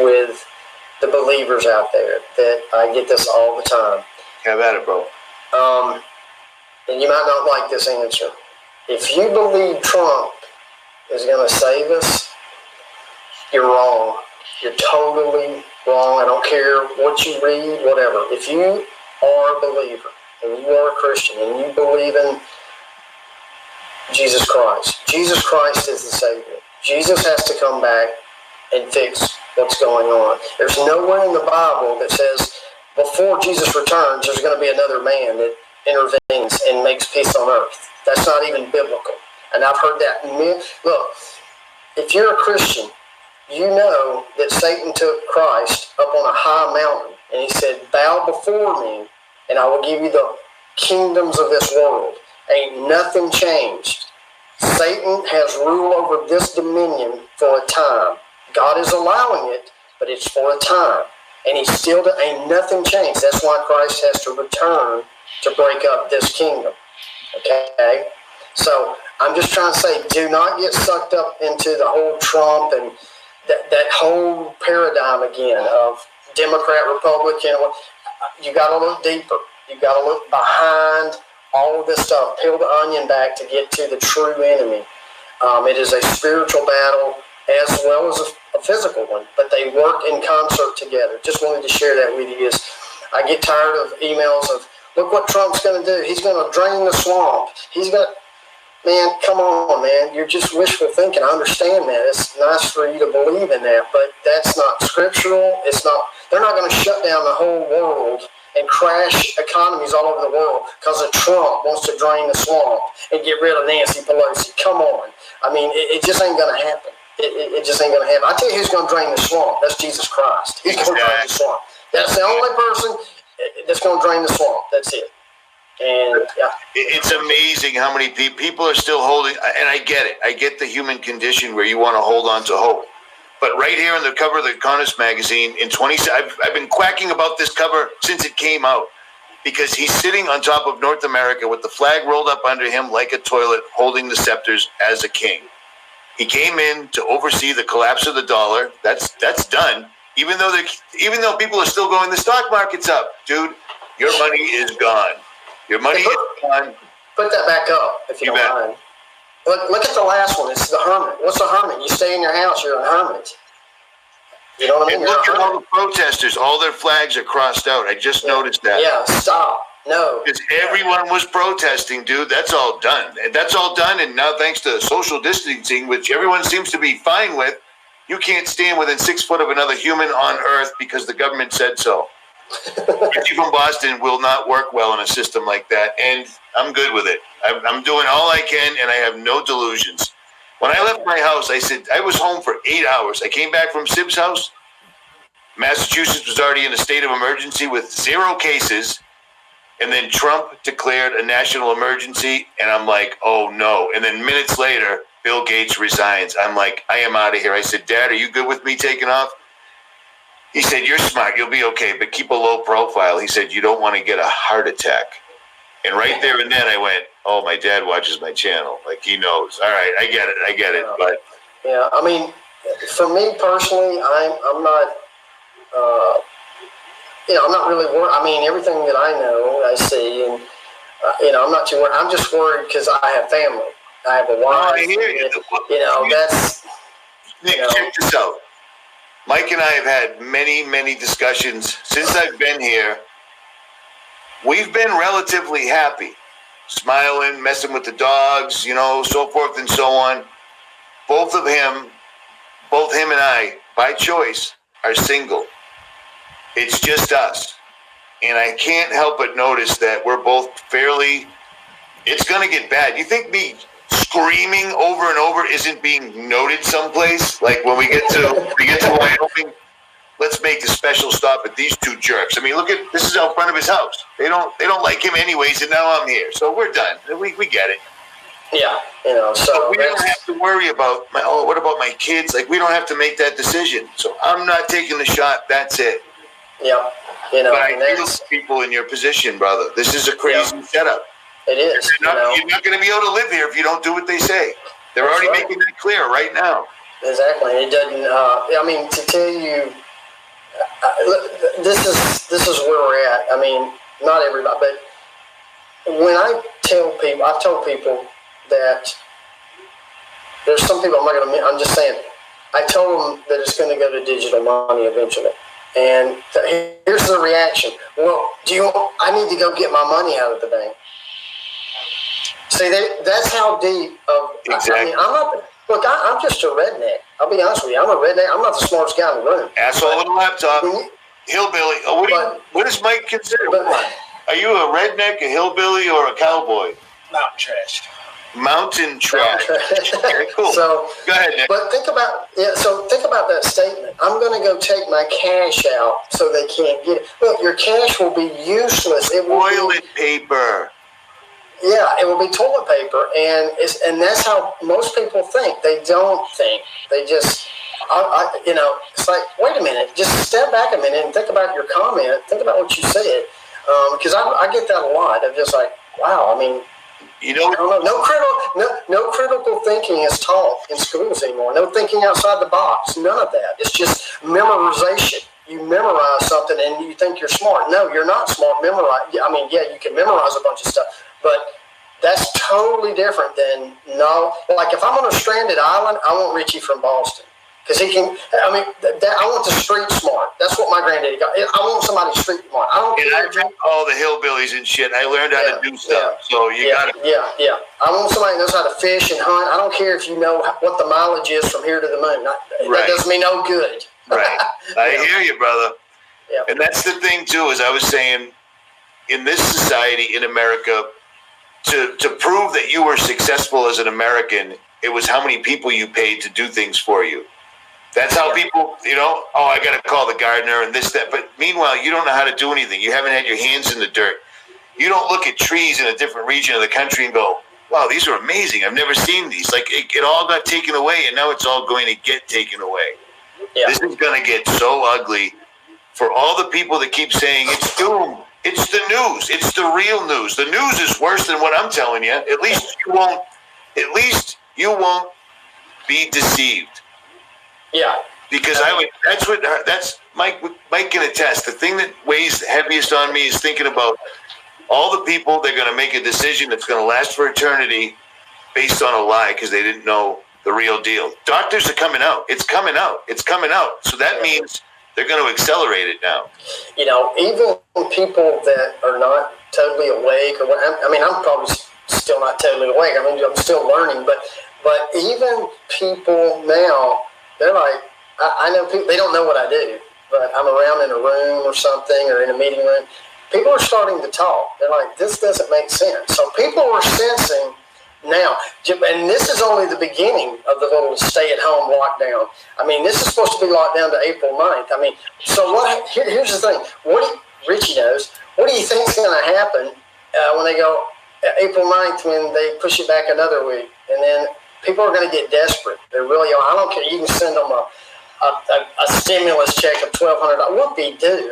with the believers out there that I get this all the time. Have at it, bro. And you might not like this answer. If you believe Trump is going to save us, you're wrong. You're totally wrong. I don't care what you read, whatever. If you are a believer and you are a Christian and you believe in Jesus Christ is the Savior. Jesus has to come back and fix what's going on. There's nowhere in the Bible that says before Jesus returns, there's going to be another man that intervenes and makes peace on earth. That's not even biblical. And I've heard that. Look, if you're a Christian, you know that Satan took Christ up on a high mountain and he said, bow before me and I will give you the kingdoms of this world. Ain't nothing changed. Satan has rule over this dominion for a time. God is allowing it, but it's for a time. And he still ain't nothing changed. That's why Christ has to return to break up this kingdom. Okay? So I'm just trying to say, do not get sucked up into the whole Trump and that whole paradigm again of Democrat, Republican. You got to look deeper. You got to look behind all of this stuff. Peel the onion back to get to the true enemy. It is a spiritual battle as well as a physical one, but they work in concert together. Just wanted to share that with you. I get tired of emails of, look what Trump's going to do. He's going to drain the swamp. He's going to... Man, come on, man. You're just wishful thinking. I understand that. It's nice for you to believe in that, but that's not scriptural. It's not. They're not going to shut down the whole world and crash economies all over the world because of Trump wants to drain the swamp and get rid of Nancy Pelosi. Come on. I mean, it just ain't going to happen. It just ain't going to happen. I tell you who's going to drain the swamp. That's Jesus Christ. He's going to drain the swamp. That's the only person that's going to drain the swamp. That's it. And yeah. It's amazing how many people are still holding, and I get it. I get the human condition where you want to hold on to hope. But right here on the cover of the Economist magazine, I've been quacking about this cover since it came out because he's sitting on top of North America with the flag rolled up under him like a toilet, holding the scepters as a king. He came in to oversee the collapse of the dollar. That's done. Even though people are still going, the stock market's up, dude. Your money is gone. Your money is gone. Put that back up, if you don't mind. Look at the last one. It's the hermit. What's a hermit? You stay in your house, you're a hermit. You know what I mean? And look at all the protesters. All their flags are crossed out. I just noticed that. Yeah, stop. No. Because everyone was protesting, dude. That's all done. That's all done. And now thanks to social distancing, which everyone seems to be fine with, you can't stand within 6 foot of another human on Earth because the government said so. Richie from Boston will not work well in a system like that, and I'm good with it. I'm doing all I can, and I have no delusions. When I left my house, I said I was home for 8 hours. I came back from Sib's house. Massachusetts was already in a state of emergency with 0 cases, and then Trump declared a national emergency, and I'm like, oh no. And then minutes later, Bill Gates resigns. I'm like, I am out of here. I said, Dad, are you good with me taking off? He said, you're smart. You'll be okay, but keep a low profile. He said, you don't want to get a heart attack. And right there and then I went, oh, my dad watches my channel. Like, he knows. All right, I get it. But yeah, I mean, for me personally, I'm not, I'm not really worried. I mean, everything that I know, I see, and, I'm not too worried. I'm just worried because I have family. I have a wife. I hear you. That's, Nick, check this out. Mike and I have had many, many discussions since I've been here. We've been relatively happy, smiling, messing with the dogs, so forth and so on. Both him and I, by choice, are single. It's just us. And I can't help but notice that we're both it's going to get bad. You think me screaming over and over isn't being noted someplace? Like when we get to Wyoming, let's make a special stop at these 2 jerks. I mean, this is out front of his house. They don't like him anyways, and now I'm here. So we're done. We get it. Yeah, so we don't have to worry about what about my kids? Like, we don't have to make that decision. So I'm not taking the shot. That's it. Yeah, but I feel people in your position, brother. This is a crazy setup. It is. You're not going to be able to live here if you don't do what they say. They're already making that clear right now. Exactly. It doesn't. To tell you This is where we're at. I mean, not everybody, but when I've told people that there's some people I'm just saying, I told them that it's going to go to digital money eventually. And here's the reaction. Well, I need to go get my money out of the bank. See, that's how deep of, Exactly. I'm just a redneck. I'll be honest with you. I'm a redneck. I'm not the smartest guy in the room. Asshole with a laptop. Hillbilly. Oh, what does Mike consider? Are you a redneck, a hillbilly, or a cowboy? Mountain trash. Mountain trash. Okay, cool. So, go ahead, Nick. But think about that statement. I'm going to go take my cash out so they can't get it. Look, your cash will be useless. It will Toilet paper. Yeah, it will be toilet paper, and that's how most people think. They don't think. They just, it's like, wait a minute, just step back a minute and think about your comment. Think about what you said, because I get that a lot. I'm just like, wow. I mean, I don't know. No critical thinking is taught in schools anymore. No thinking outside the box. None of that. It's just memorization. You memorize something and you think you're smart. No, you're not smart. You can memorize a bunch of stuff, but that's totally different than like if I'm on a stranded island, I want Richie from Boston because he can. I want the street smart. That's what my granddaddy got. I want somebody street smart. I don't care. All the hillbillies and shit. I learned how to do stuff. So you got it. Yeah. I want somebody who knows how to fish and hunt. I don't care if you know what the mileage is from here to the moon. That does me no good. Right. I hear you, brother. Yeah. And that's the thing, too, as I was saying, in this society, in America, to prove that you were successful as an American, it was how many people you paid to do things for you. That's how people, I got to call the gardener and this, that. But meanwhile, you don't know how to do anything. You haven't had your hands in the dirt. You don't look at trees in a different region of the country and go, wow, these are amazing. I've never seen these. Like, it all got taken away, and now it's all going to get taken away. Yeah. This is going to get so ugly for all the people that keep saying it's doom. It's the news. It's the real news. The news is worse than what I'm telling you. At least you won't be deceived. Yeah. Because that's Mike can attest. The thing that weighs heaviest on me is thinking about all the people that are going to make a decision that's going to last for eternity based on a lie because they didn't know the real deal. Doctors are coming out. It's coming out. So that means they're going to accelerate it now. Even people that are not totally awake, I'm probably still not totally awake. I'm still learning, but even people now, they're like, I know people, they don't know what I do, but I'm around in a room or something or in a meeting room. People are starting to talk. They're like, this doesn't make sense. So people are sensing now, and this is only the beginning of the little stay-at-home lockdown. This is supposed to be locked down to April 9th. Here's the thing. Richie knows. What do you think is going to happen when they go April 9th when they push it back another week? And then people are going to get desperate. They really are. I don't care. You can send them a stimulus check of $1,200. Whoopie-doo.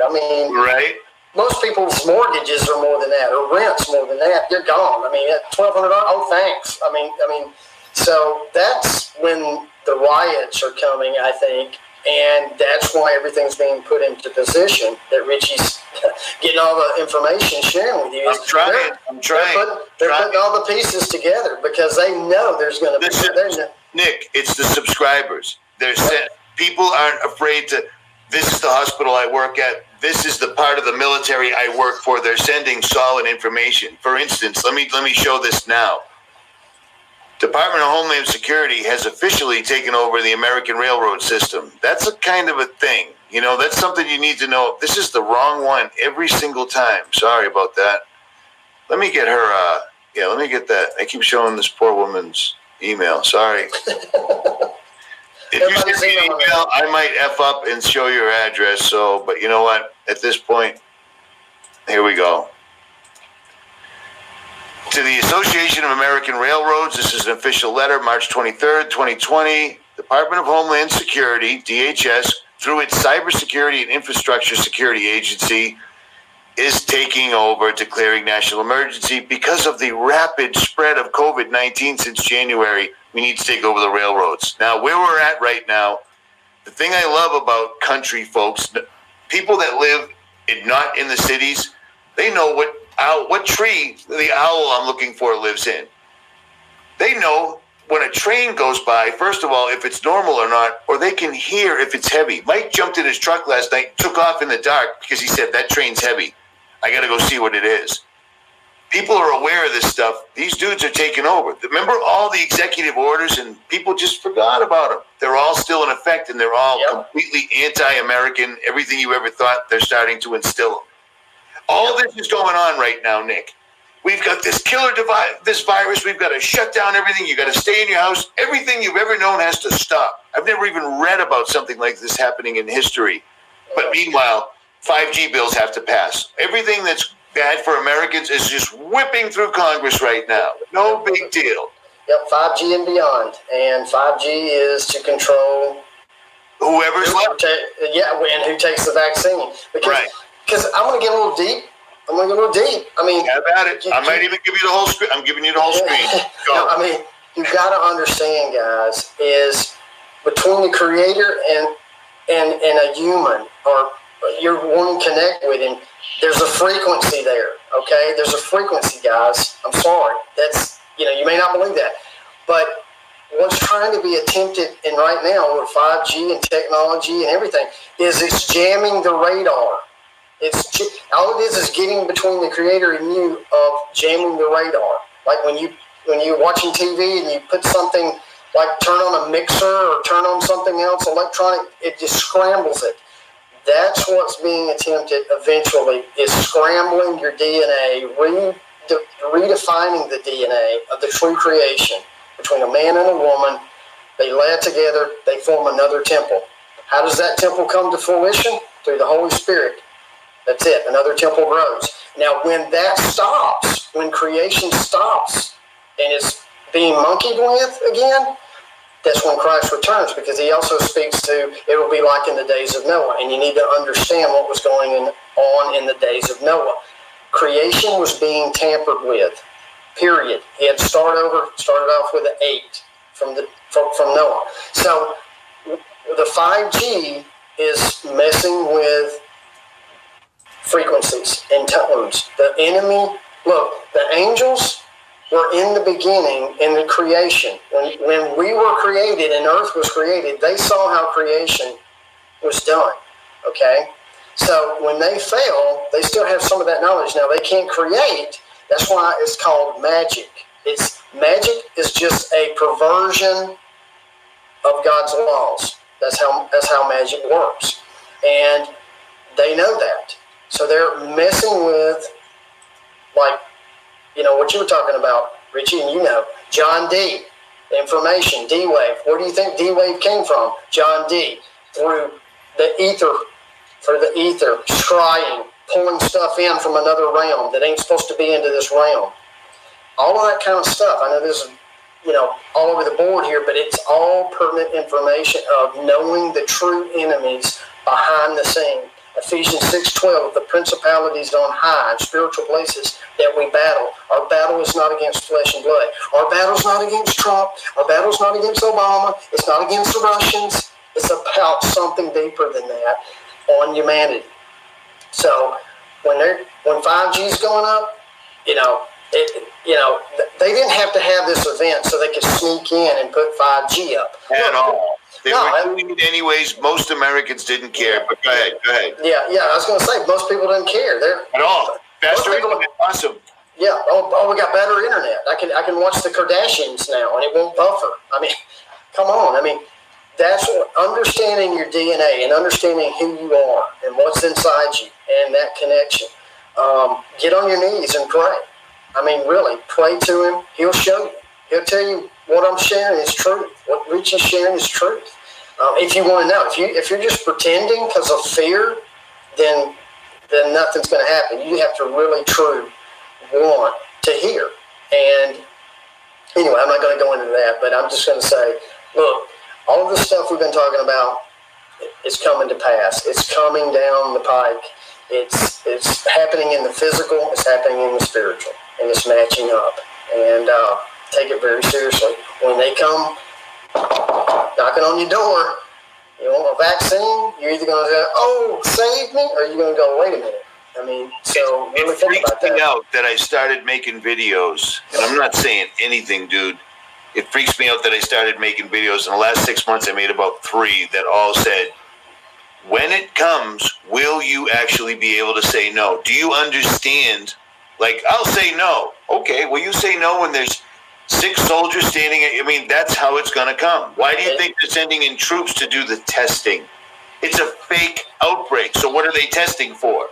Right. Most people's mortgages are more than that, or rent's more than that. You're gone. $1,200. Oh, thanks. So that's when the riots are coming, I think, and that's why everything's being put into position. That Richie's getting all the information, sharing with you. I'm trying. They're putting all the pieces together because they know there's going to be. Nick, it's the subscribers. People aren't afraid to. This is the hospital I work at. This is the part of the military I work for. They're sending solid information. For instance, let me show this now. Department of Homeland Security has officially taken over the American railroad system. That's a kind of a thing. That's something you need to know. This is the wrong one every single time. Sorry about that. Let me get her, let me get that. I keep showing this poor woman's email. Sorry. If you send me an email, I might F up and show your address. But you know what? At this point, here we go. To the Association of American Railroads, this is an official letter, March 23rd, 2020. Department of Homeland Security, DHS, through its Cybersecurity and Infrastructure Security Agency, is taking over, declaring national emergency because of the rapid spread of COVID-19 since January. We need to take over the railroads. Now, where we're at right now, the thing I love about country folks, people that live not in the cities, they know what tree the owl I'm looking for lives in. They know when a train goes by, first of all, if it's normal or not, or they can hear if it's heavy. Mike jumped in his truck last night, took off in the dark because he said, that train's heavy. I got to go see what it is. People are aware of this stuff. These dudes are taking over. Remember all the executive orders, and people just forgot about them. They're all still in effect, and they're all completely anti-American. Everything you ever thought, they're starting to instill them. All this is going on right now, Nick. We've got this this virus. We've got to shut down everything. You got to stay in your house. Everything you've ever known has to stop. I've never even read about something like this happening in history. But meanwhile, 5G bills have to pass. Everything that's bad for Americans is just whipping through Congress right now. No big deal. Yep, 5G and beyond. And 5G is to control whoever's left. And who takes the vaccine. Because I'm going to get a little deep. I mean, have at it. I might even give you the whole screen. I'm giving you the whole screen. No, I mean, you've got to understand, guys, is between the creator and a human, or you're wanting to connect with him, there's a frequency there, okay? There's a frequency, guys. I'm sorry. That's, you may not believe that. But what's trying to be attempted right now with 5G and technology and everything is it's jamming the radar. All it is getting between the creator and you of jamming the radar. Like when you're watching TV and you put something, like turn on a mixer or turn on something else electronic, it just scrambles it. That's what's being attempted eventually, is scrambling your DNA, redefining the DNA of the true creation between a man and a woman. They lay it together, they form another temple. How does that temple come to fruition? Through the Holy Spirit. That's it. Another temple grows. Now, when that stops, when creation stops and is being monkeyed with again, that's when Christ returns, because he also speaks to it will be like in the days of Noah. And you need to understand what was going on in the days of Noah. Creation was being tampered with, period. He had started off with an 8 from Noah. So the 5G is messing with frequencies and tones. The enemy, look, the angels were in the beginning in the creation. When we were created and earth was created, they saw how creation was done, okay? So when they fail, they still have some of that knowledge. Now, they can't create. That's why it's called magic. Magic is just a perversion of God's laws. That's how magic works. And they know that. So they're messing with, like, what you were talking about, Richie, and John D, information, D-Wave. Where do you think D-Wave came from? John D, through the ether, scrying, pulling stuff in from another realm that ain't supposed to be into this realm. All of that kind of stuff. I know this is, all over the board here, but it's all pertinent information of knowing the true enemies behind the scene. Ephesians 6:12, the principalities on high and spiritual places that we battle. Our battle is not against flesh and blood. Our battle's not against Trump. Our battle's not against Obama. It's not against the Russians. It's about something deeper than that on humanity. So when 5G is going up, they didn't have to have this event so they could sneak in and put 5G up. At all. They were doing it anyways. Most Americans didn't care. But go ahead. Yeah. I was going to say, most people didn't care. At all. Faster internet, awesome. Yeah. Oh, we got better internet. I can watch the Kardashians now, and it won't buffer. I mean, come on. I mean, that's understanding your DNA and understanding who you are and what's inside you and that connection. Get on your knees and pray. I mean, really, pray to him. He'll show you. He'll tell you what I'm sharing is truth. What Rich is sharing is truth. If you want to know, if you're just pretending because of fear, then nothing's going to happen. You have to really, truly want to hear. And anyway, I'm not going to go into that, but I'm just going to say, look, all of the stuff we've been talking about is coming to pass. It's coming down the pike. It's happening in the physical. It's happening in the spiritual, and it's matching up. And take it very seriously. When they come knocking on your door, You want a vaccine? You're either going to say, "Oh, save me," or you're going to go, "Wait a minute." I mean, so really it think freaks about me that. out that I started making videos, and I'm not saying anything, dude. It freaks me out that I started making videos. In the last 6 months, I made about 3 that all said, when it comes, will you actually be able to say no? Do you understand? Like, I'll say no. Okay, well, you say no when there's 6 soldiers standing at, I mean, that's how it's going to come. Why do you think they're sending in troops to do the testing? It's a fake outbreak. So what are they testing for?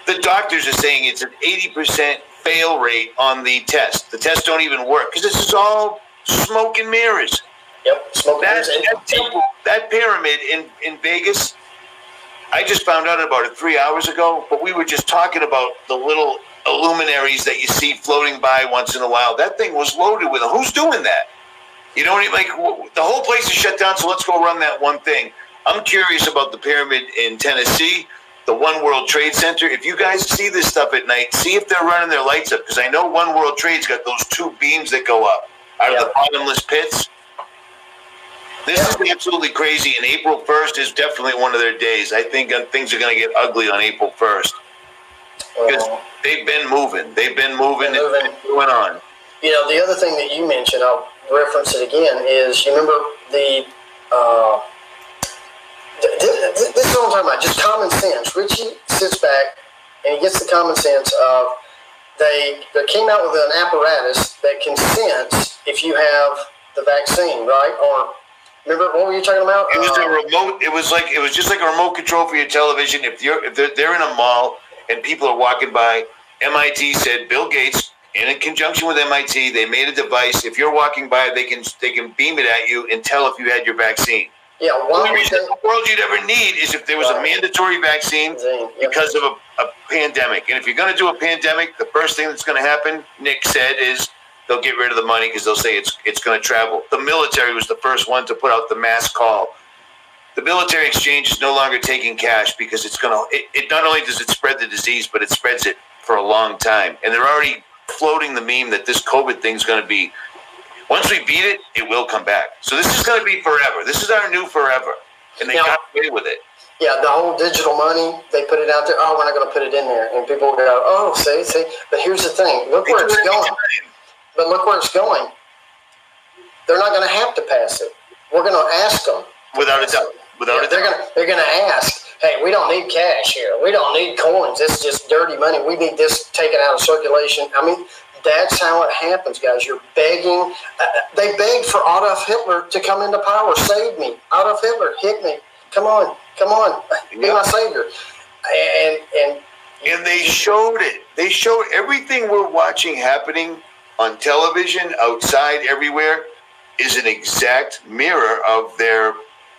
The doctors are saying it's an 80% fail rate on the test. The tests don't even work because this is all smoke and mirrors. Yep, smoke mirrors. That pyramid in Vegas, I just found out about it 3 hours ago, but we were just talking about the little luminaries that you see floating by once in a while. That thing was loaded with them. Who's doing that? You know what I mean? Like, the whole place is shut down, so let's go run that one thing. I'm curious about the pyramid in Tennessee, the One World Trade Center. If you guys see this stuff at night, see if they're running their lights up, because I know One World Trade's got those 2 beams that go up out of the bottomless pits. This is absolutely crazy, and April 1st is definitely one of their days. I think things are going to get ugly on April 1st. Because they've been moving. They've been moving and going on. You know, the other thing that you mentioned, I'll reference it again, is you remember the this is what I'm talking about, just common sense. Richie sits back and he gets the common sense of they came out with an apparatus that can sense if you have the vaccine, right? Or remember what were you talking about? It was a remote. It was just like a remote control for your television. If they're in a mall and people are walking by, MIT said Bill Gates, and in conjunction with MIT, they made a device. If you're walking by, they can beam it at you and tell if you had your vaccine. Yeah, the only reason in the world you'd ever need is if there was a mandatory vaccine because of a pandemic. And if you're going to do a pandemic, the first thing that's going to happen, Nick said, is they'll get rid of the money because they'll say it's going to travel. The military was the first one to put out the mass call. The military exchange is no longer taking cash because it's going to. It not only does it spread the disease, but it spreads it for a long time. And they're already floating the meme that this COVID thing's going to be. Once we beat it, it will come back. So this is going to be forever. This is our new forever. And they got away with it. Yeah, the whole digital money, they put it out there. Oh, we're not going to put it in there. And people will go, oh, see. But here's the thing. Look where it's going. But look where it's going. They're not going to have to pass it. We're going to ask them. Without a doubt. They're going to ask, hey, we don't need cash here. We don't need coins. It's just dirty money. We need this taken out of circulation. I mean, that's how it happens, guys. You're begging. They begged for Adolf Hitler to come into power. Save me. Adolf Hitler, hit me. Come on. Be my savior. And they showed it. They showed everything we're watching happening on television, outside, everywhere, is an exact mirror of their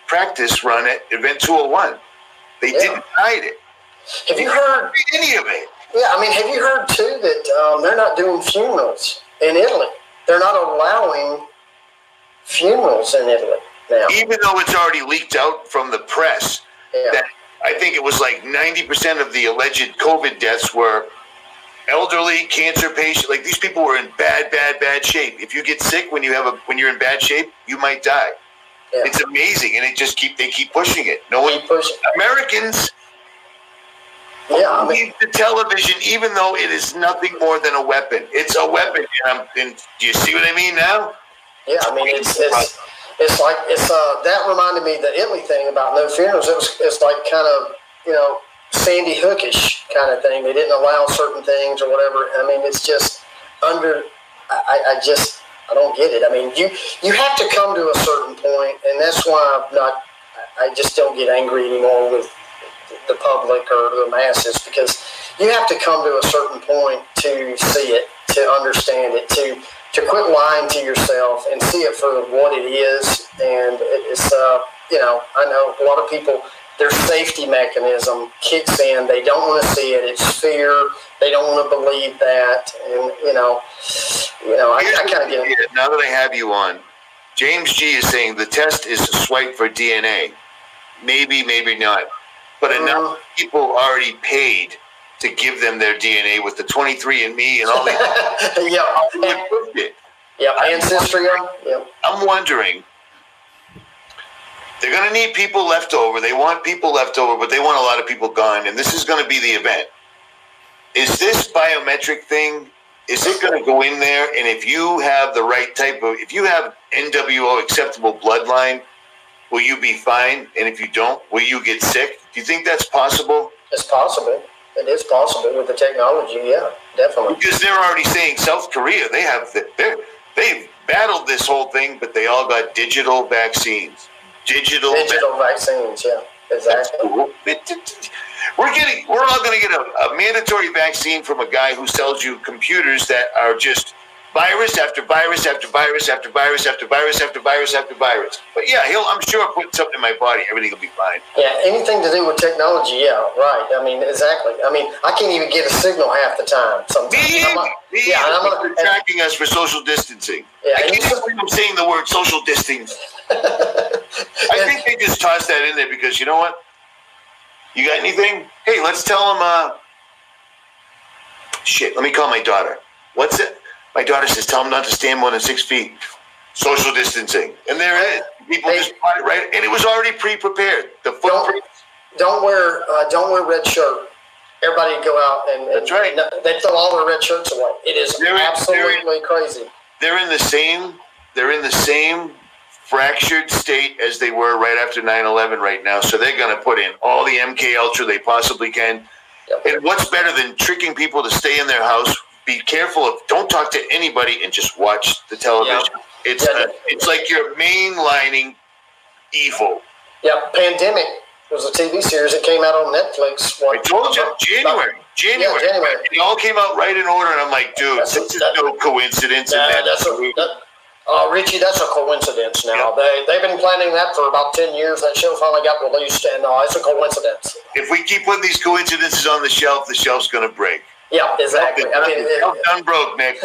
practice run at Event 201. They didn't hide it. Have you heard any of it? Yeah, I mean, have you heard, too, that they're not doing funerals in Italy? They're not allowing funerals in Italy now. Even though it's already leaked out from the press, that I think it was like 90% of the alleged COVID deaths were elderly, cancer patients. Like, these people were in bad shape. If you get sick when you're in bad shape, you might die. Yeah. It's amazing, and they keep pushing it. Americans... Yeah, I mean, the television, even though it is nothing more than a weapon, it's a weapon. And do you see what I mean now? Yeah, I mean, it's like that reminded me the Italy thing about no funerals. It's like kind of Sandy Hookish kind of thing. They didn't allow certain things or whatever. I mean, it's just under. I don't get it. I mean, you have to come to a certain point, and that's why I just don't get angry anymore with the public or the masses, because you have to come to a certain point to see it, to understand it, to quit lying to yourself and see it for what it is. And it's I know a lot of people, their safety mechanism kicks in. They don't want to see it. It's fear. They don't want to believe that. And I kind of get it. Now that I have you on, James G is saying the test is to swipe for DNA. Maybe not. But enough people already paid to give them their DNA with the 23andMe and all that. Ancestry. I'm wondering They're going to need people left over. They want people left over, but they want a lot of people gone. And this is going to be the event. Is this biometric thing, is it going to go in there? And if you have the right type of, if you have NWO acceptable bloodline, will you be fine? And if you don't, will you get sick? Do you think that's possible? It's possible. It is possible with the technology. Yeah, definitely. Because they're already saying South Korea, they've battled this whole thing, but they all got digital vaccines. Digital vaccines, yeah, exactly. We're all going to get a mandatory vaccine from a guy who sells you computers that are just virus after virus after virus after virus after virus after virus after virus. But yeah, I'm sure put something in my body, everything will be fine. Yeah, anything to do with technology, yeah, right. I mean, exactly. I mean, I can't even get a signal half the time sometimes. They're tracking us for social distancing. Yeah, I can't believe I'm saying the word social distancing. I think they just tossed that in there because, you know what? You got anything? Hey, let's tell them, shit, let me call my daughter. What's it? My daughter says, tell them not to stand more than 6 feet. Social distancing. And there it is. People just bought it right. And it was already pre-prepared. The footprint. Don't wear red shirt. Everybody go out and that's right. They throw all their red shirts away. It is absolutely crazy. They're in the same fractured state as they were right after 9/11 right now. So they're going to put in all the MK Ultra they possibly can. Yep. And what's better than tricking people to stay in their house? Be careful of, don't talk to anybody and just watch the television. Yep. It's like you're mainlining evil. Yeah, Pandemic was a TV series that came out on Netflix. I told you, January. Yeah, January. It all came out right in order, and I'm like, dude, this is no coincidence. Richie, that's a coincidence now. Yep. They've been planning that for about 10 years. That show finally got released, and it's a coincidence. If we keep putting these coincidences on the shelf's going to break. Yeah, exactly. I'm done broke, Nick.